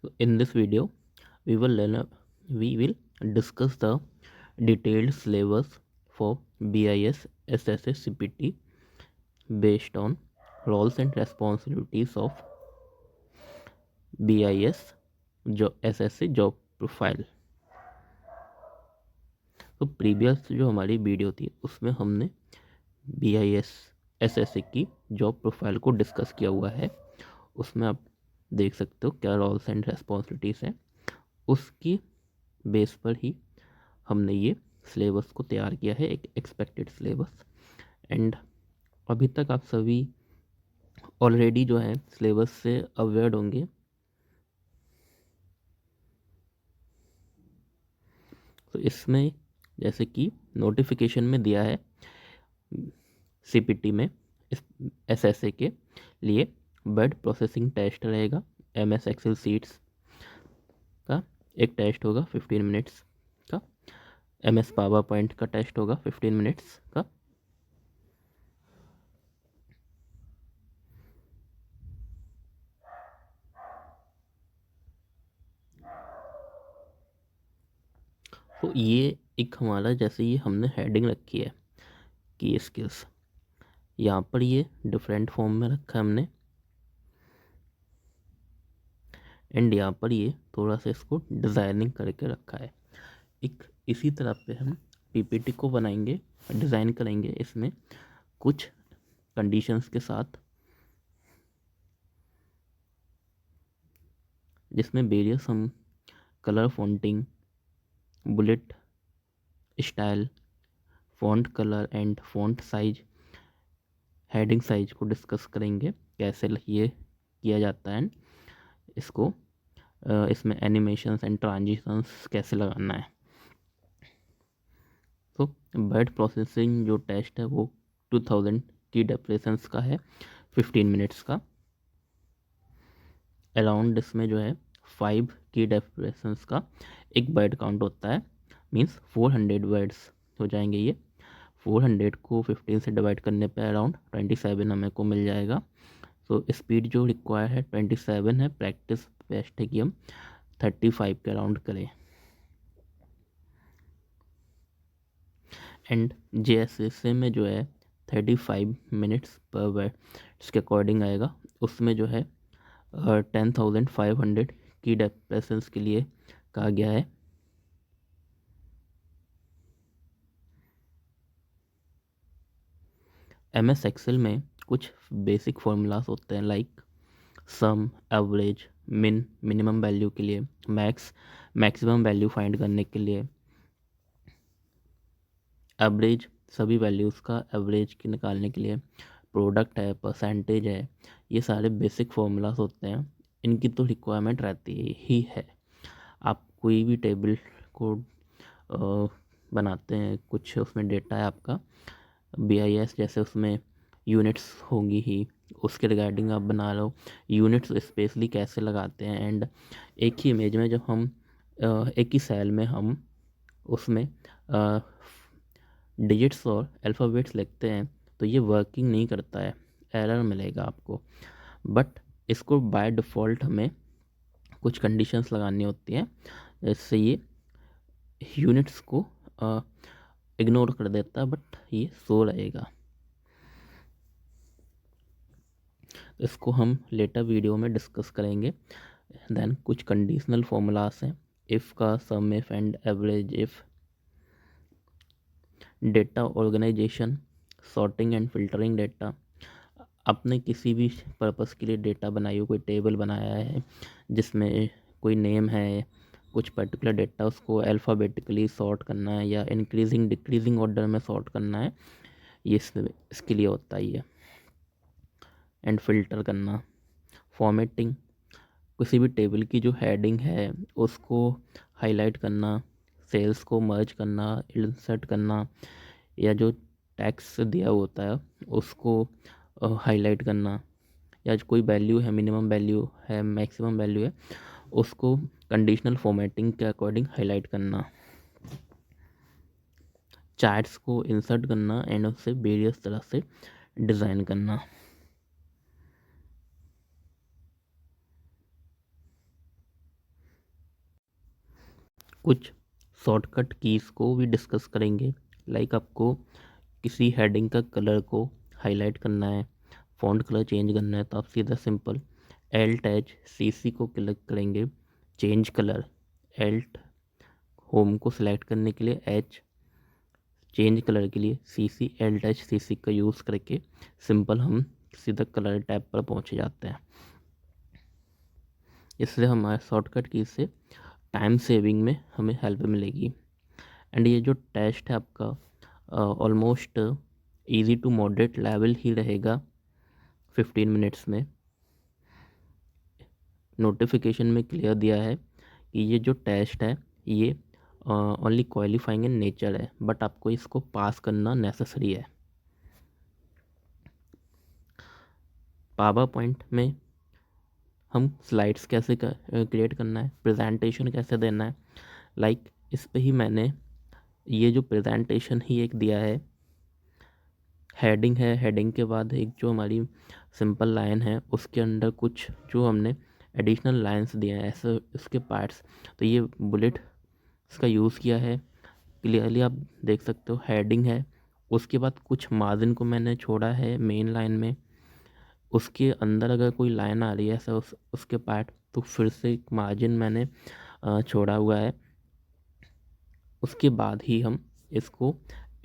In this video, we will discuss the detailed syllabus for BIS SSA CPT based on roles and responsibilities of BIS SSA job profile. तो previous जो हमारी video थी उसमें हमने BIS SSA की job profile को discuss किया हुआ है। उसमें आप देख सकते हो क्या रोल्स एंड रेस्पॉन्सिबिलिटीज़ हैं। उसकी बेस पर ही हमने ये सिलेबस को तैयार किया है, एक एक्सपेक्टेड सिलेबस। एंड अभी तक आप सभी ऑलरेडी जो है सिलेबस से अवेयर होंगे। तो इसमें जैसे कि नोटिफिकेशन में दिया है CPT में इस SSA के लिए वर्ड प्रोसेसिंग टेस्ट रहेगा। MS एक्सेल सीट्स का एक टेस्ट होगा 15 मिनट्स का। MS पावर पॉइंट का टेस्ट होगा 15 मिनट्स का। तो ये एक हमारा जैसे ये हमने हेडिंग रखी है की स्किल्स, यहाँ पर ये डिफरेंट फॉर्म में रखा है हमने। एंड यहाँ पर ये थोड़ा सा इसको डिज़ाइनिंग करके रखा है। एक इसी तरह पे हम PPT को बनाएंगे, डिज़ाइन करेंगे इसमें कुछ कंडीशंस के साथ, जिसमें वेरियस हम colour fonting, bullet style, font colour and font size, heading size को डिस्कस करेंगे कैसे ये किया जाता है। इसको इसमें एनिमेशंस एंड ट्रांजिशंस कैसे लगाना है। तो वर्ड प्रोसेसिंग जो टेस्ट है वो 2000 की डेप्रेशंस का है, 15 मिनट्स का। अराउंड इसमें जो है 5 की डेप्रेशंस का एक वर्ड काउंट होता है, मीन्स 400 वर्ड्स हो जाएंगे ये। 400 को 15 से डिवाइड करने पे अराउंड 27 हमें को मिल जाएगा। तो स्पीड जो रिक्वायर है 27 है। प्रैक्टिस बेस्ट है कि हम 35 के अराउंड करें। एंड JSSA में जो है 35 मिनट्स पर वर्ड इसके अकॉर्डिंग आएगा। उसमें जो है 10,500 की डेप्रेशंस के लिए कहा गया है। MS एक्सेल में कुछ बेसिक फॉर्मूलाज होते हैं, like sum, average, minimum value के लिए, मैक्सिमम वैल्यू फाइंड करने के लिए, एवरेज सभी वैल्यूज़ का एवरेज की निकालने के लिए, प्रोडक्ट है, परसेंटेज है। ये सारे बेसिक फॉर्मूलाज होते हैं, इनकी तो रिक्वायरमेंट रहती ही है। आप कोई भी टेबल को बनाते हैं, कुछ उसमें डेटा है आपका BIS, जैसे उसमें यूनिट्स होंगी ही, उसके रिगार्डिंग आप बना लो यूनिट्स स्पेशली कैसे लगाते हैं। एंड एक ही इमेज में जब हम एक ही सेल में हम उसमें डिजिट्स और अल्फ़ाबेट्स लिखते हैं तो ये वर्किंग नहीं करता है, एरर मिलेगा आपको। बट इसको बाय डिफ़ॉल्ट हमें कुछ कंडीशंस लगानी होती हैं, जैसे ये यूनिट्स को इग्नोर कर देता है बट ये शो रहेगा। इसको हम लेटर वीडियो में डिस्कस करेंगे। देन कुछ कंडीशनल फॉर्मूलास हैं, इफ़ का, sum if and average if, data organisation, sorting and filtering data. आपने किसी भी पर्पस के लिए डेटा बनाई हो, कोई टेबल बनाया है जिसमें कोई नेम है, कुछ पर्टिकुलर डेटा, उसको अल्फ़ाबेटिकली सॉर्ट करना है या इंक्रीजिंग डिक्रीजिंग ऑर्डर में सॉर्ट करना है, ये इसके लिए होता ही है। एंड फिल्टर करना, फॉर्मेटिंग, किसी भी टेबल की जो हेडिंग है उसको हाईलाइट करना, सेल्स को मर्ज करना, इंसर्ट करना, या जो टैक्स दिया होता है उसको हाईलाइट करना, या कोई वैल्यू है, मिनिमम वैल्यू है, मैक्सिमम वैल्यू है, उसको कंडीशनल फॉर्मेटिंग के अकॉर्डिंग हाईलाइट करना, चार्ट्स को इंसर्ट करना एंड उससे वेरियस तरह से डिज़ाइन करना। कुछ शॉर्टकट कीज़ को भी डिस्कस करेंगे। लाइक आपको किसी हेडिंग का कलर को हाईलाइट करना है, फ़ॉन्ट कलर चेंज करना है, तो आप सीधा सिंपल एल्ट एच सी सी को क्लिक करेंगे, चेंज कलर, एल्ट होम को सिलेक्ट करने के लिए एच, चेंज कलर के लिए सी सी, एल्ट एच सी सी का यूज़ करके सिंपल हम सीधा कलर टैब पर पहुँच जाते हैं। इससे हमारे शॉर्टकट की से टाइम सेविंग में हमें हेल्प मिलेगी। एंड ये जो टेस्ट है आपका almost easy to moderate level ही रहेगा 15 मिनट्स में। नोटिफिकेशन में क्लियर दिया है कि ये जो टेस्ट है ये ओनली क्वालिफाइंग इन नेचर है, बट आपको इसको पास करना नेसेसरी है। पावर पॉइंट में हम स्लाइड्स कैसे क्रिएट करना है, प्रेजेंटेशन कैसे देना है, लाइक इस पे ही मैंने ये जो प्रेजेंटेशन ही एक दिया है, हेडिंग है, हेडिंग के बाद एक जो हमारी सिंपल लाइन है उसके अंदर कुछ जो हमने एडिशनल लाइंस दिए हैं ऐसे उसके पार्ट्स, तो ये बुलेट इसका यूज़ किया है। क्लियरली आप देख सकते हो हेडिंग है, उसके बाद कुछ मार्जिन को मैंने छोड़ा है मेन लाइन में, उसके अंदर अगर कोई लाइन आ रही है ऐसा उसके पार्ट, तो फिर से एक मार्जिन मैंने छोड़ा हुआ है। उसके बाद ही हम इसको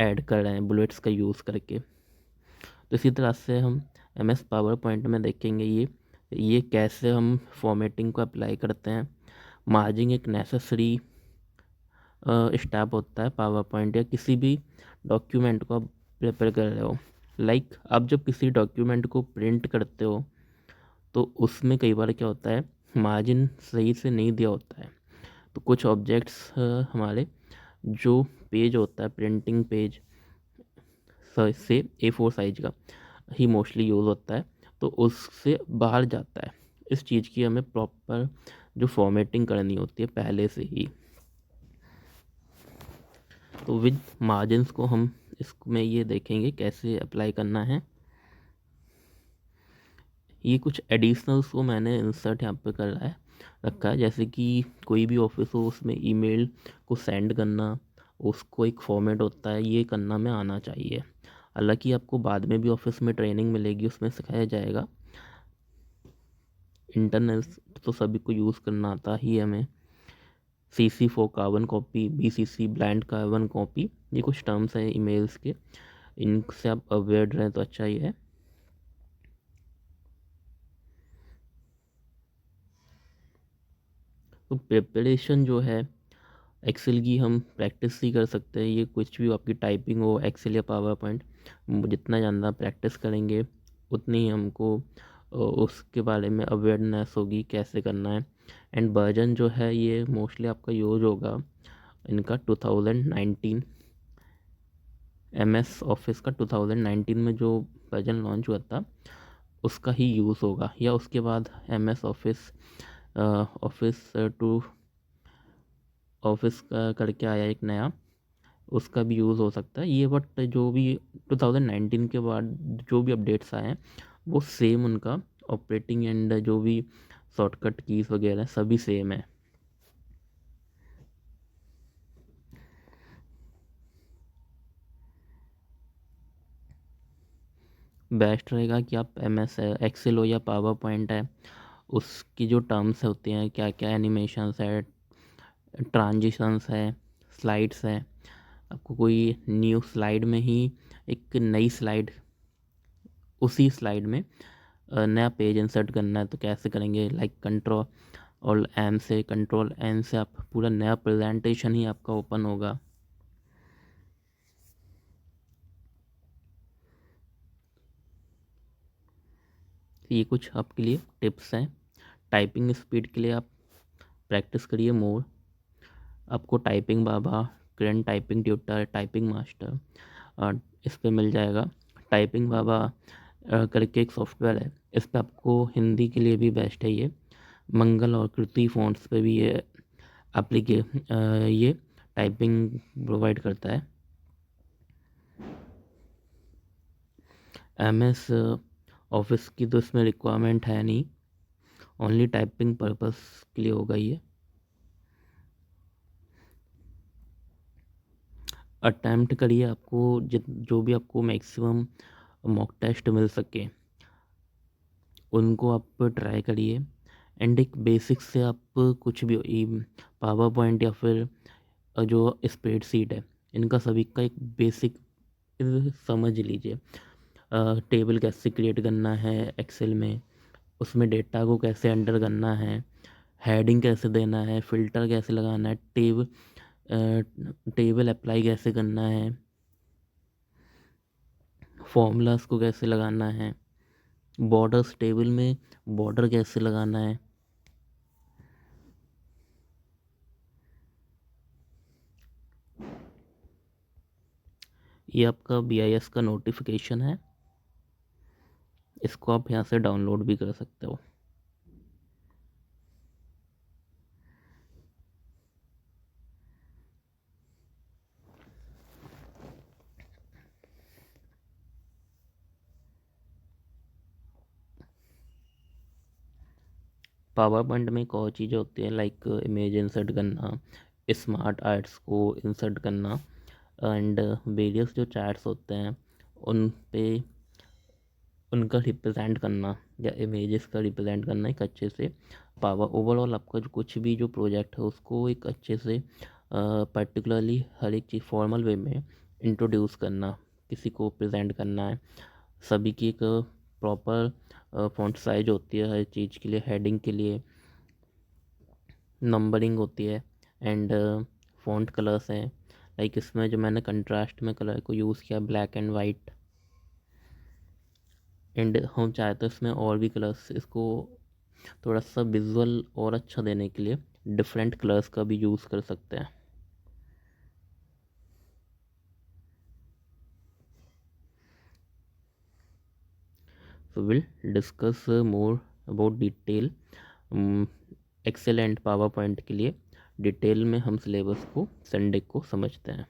ऐड कर रहे हैं बुलेट्स का यूज़ करके। तो इसी तरह से हम MS पावर पॉइंट में देखेंगे ये कैसे हम फॉर्मेटिंग को अप्लाई करते हैं। मार्जिंग एक नेसेसरी स्टेप होता है पावर पॉइंट या किसी भी डॉक्यूमेंट को आप प्रिपेयर कर रहे हो। लाइक आप जब किसी डॉक्यूमेंट को प्रिंट करते हो तो उसमें कई बार क्या होता है मार्जिन सही से नहीं दिया होता है, तो कुछ ऑब्जेक्ट्स हमारे जो पेज होता है प्रिंटिंग पेज से A4 साइज का ही मोस्टली यूज़ होता है, तो उससे बाहर जाता है। इस चीज़ की हमें प्रॉपर जो फॉर्मेटिंग करनी होती है पहले से ही। तो विद मार्जिन्स को हम इसमें ये देखेंगे कैसे अप्लाई करना है। ये कुछ एडिशनल्स को मैंने इंसर्ट यहाँ पे कर रखा है, जैसे कि कोई भी ऑफिस हो उसमें ईमेल को सेंड करना, उसको एक फॉर्मेट होता है ये करना में आना चाहिए। हालांकि आपको बाद में भी ऑफिस में ट्रेनिंग मिलेगी, उसमें सिखाया जाएगा। इंटरनेट तो सभी को यूज़ करना आता ही है हमें। CC for carbon copy, BCC blind carbon copy, ये कुछ टर्म्स हैं ईमेल्स के, इनसे आप अवेयर रहें तो अच्छा ही है। तो प्रिपरेशन जो है एक्सेल की हम प्रैक्टिस ही कर सकते हैं। ये कुछ भी आपकी टाइपिंग हो एक्सेल या पावर पॉइंट, जितना ज़्यादा प्रैक्टिस करेंगे उतनी ही हमको उसके बारे में अवेयरनेस होगी कैसे करना है। एंड वर्जन जो है ये मोस्टली आपका यूज होगा इनका 2019 MS ऑफिस का 2019 में जो वर्जन लॉन्च हुआ था उसका ही यूज़ होगा, या उसके बाद MS ऑफिस टू ऑफिस का करके आया एक नया, उसका भी यूज़ हो सकता है ये। बट जो भी 2019 के बाद जो भी अपडेट्स आए हैं वो सेम उनका ऑपरेटिंग एंड जो भी शॉर्टकट कीज़ वगैरह सभी सेम है। बेस्ट रहेगा कि आप MS एक्सेल हो या पावर पॉइंट है उसकी जो टर्म्स होती हैं, क्या क्या एनिमेशंस है, ट्रांजिशंस है, स्लाइड्स है, आपको कोई न्यू स्लाइड में ही एक नई स्लाइड उसी स्लाइड में नया पेज इंसर्ट करना है तो कैसे करेंगे। लाइक कंट्रोल एन से आप पूरा नया प्रेजेंटेशन ही आपका ओपन होगा। ये कुछ आपके लिए टिप्स हैं। टाइपिंग स्पीड के लिए आप प्रैक्टिस करिए मोर। आपको typing Baba, current typing tutor, typing master इस पे मिल जाएगा। टाइपिंग बाबा करके एक सॉफ्टवेयर है, इस पे आपको हिंदी के लिए भी बेस्ट है। ये मंगल और कृति फ़ॉन्ट्स पे भी ये टाइपिंग प्रोवाइड करता है। MS ऑफिस की तो इसमें रिक्वायरमेंट है नहीं, ओनली टाइपिंग पर्पस के लिए होगा ये। अटैम्प्ट करिए, आपको जो भी आपको मैक्सिमम मॉक टेस्ट मिल सके उनको आप ट्राई करिए। एंड एक बेसिक से आप कुछ भी पावर पॉइंट या फिर जो स्प्रेडशीट है, इनका सभी का एक बेसिक समझ लीजिए। टेबल कैसे क्रिएट करना है एक्सेल में, उसमें डेटा को कैसे एंटर करना है, हेडिंग कैसे देना है, फ़िल्टर कैसे लगाना है, टेबल अप्लाई कैसे करना है, फॉर्मूलाज को कैसे लगाना है, बॉर्डर्स टेबल में बॉर्डर कैसे लगाना है। ये आपका BIS का नोटिफिकेशन है, इसको आप यहाँ से डाउनलोड भी कर सकते हो। पावर पॉइंट में एक और चीज़ होती है, लाइक इमेज इंसर्ट करना, स्मार्ट आर्ट्स को इंसर्ट करना, एंड वेरियस जो चैट्स होते हैं उन पे उनका रिप्रेजेंट करना या इमेजेस का रिप्रेजेंट करना एक अच्छे से पावर। ओवरऑल आपका जो कुछ भी जो प्रोजेक्ट है उसको एक अच्छे से पर्टिकुलरली हर एक चीज़ फॉर्मल वे में इंट्रोड्यूस करना, किसी को प्रेजेंट करना है। सभी की एक प्रॉपर फॉन्ट साइज होती है हर चीज़ के लिए, हेडिंग के लिए नंबरिंग होती है, एंड फॉन्ट कलर्स हैं। लाइक इसमें जो मैंने कंट्रास्ट में कलर को यूज़ किया ब्लैक एंड वाइट, एंड हम चाहते हैं इसमें और भी कलर्स, इसको थोड़ा सा विजुअल और अच्छा देने के लिए डिफरेंट कलर्स का भी यूज़ कर सकते हैं। So we'll discuss more about detail Excel and PowerPoint के लिए डिटेल में हम सिलेबस को संडे को समझते हैं।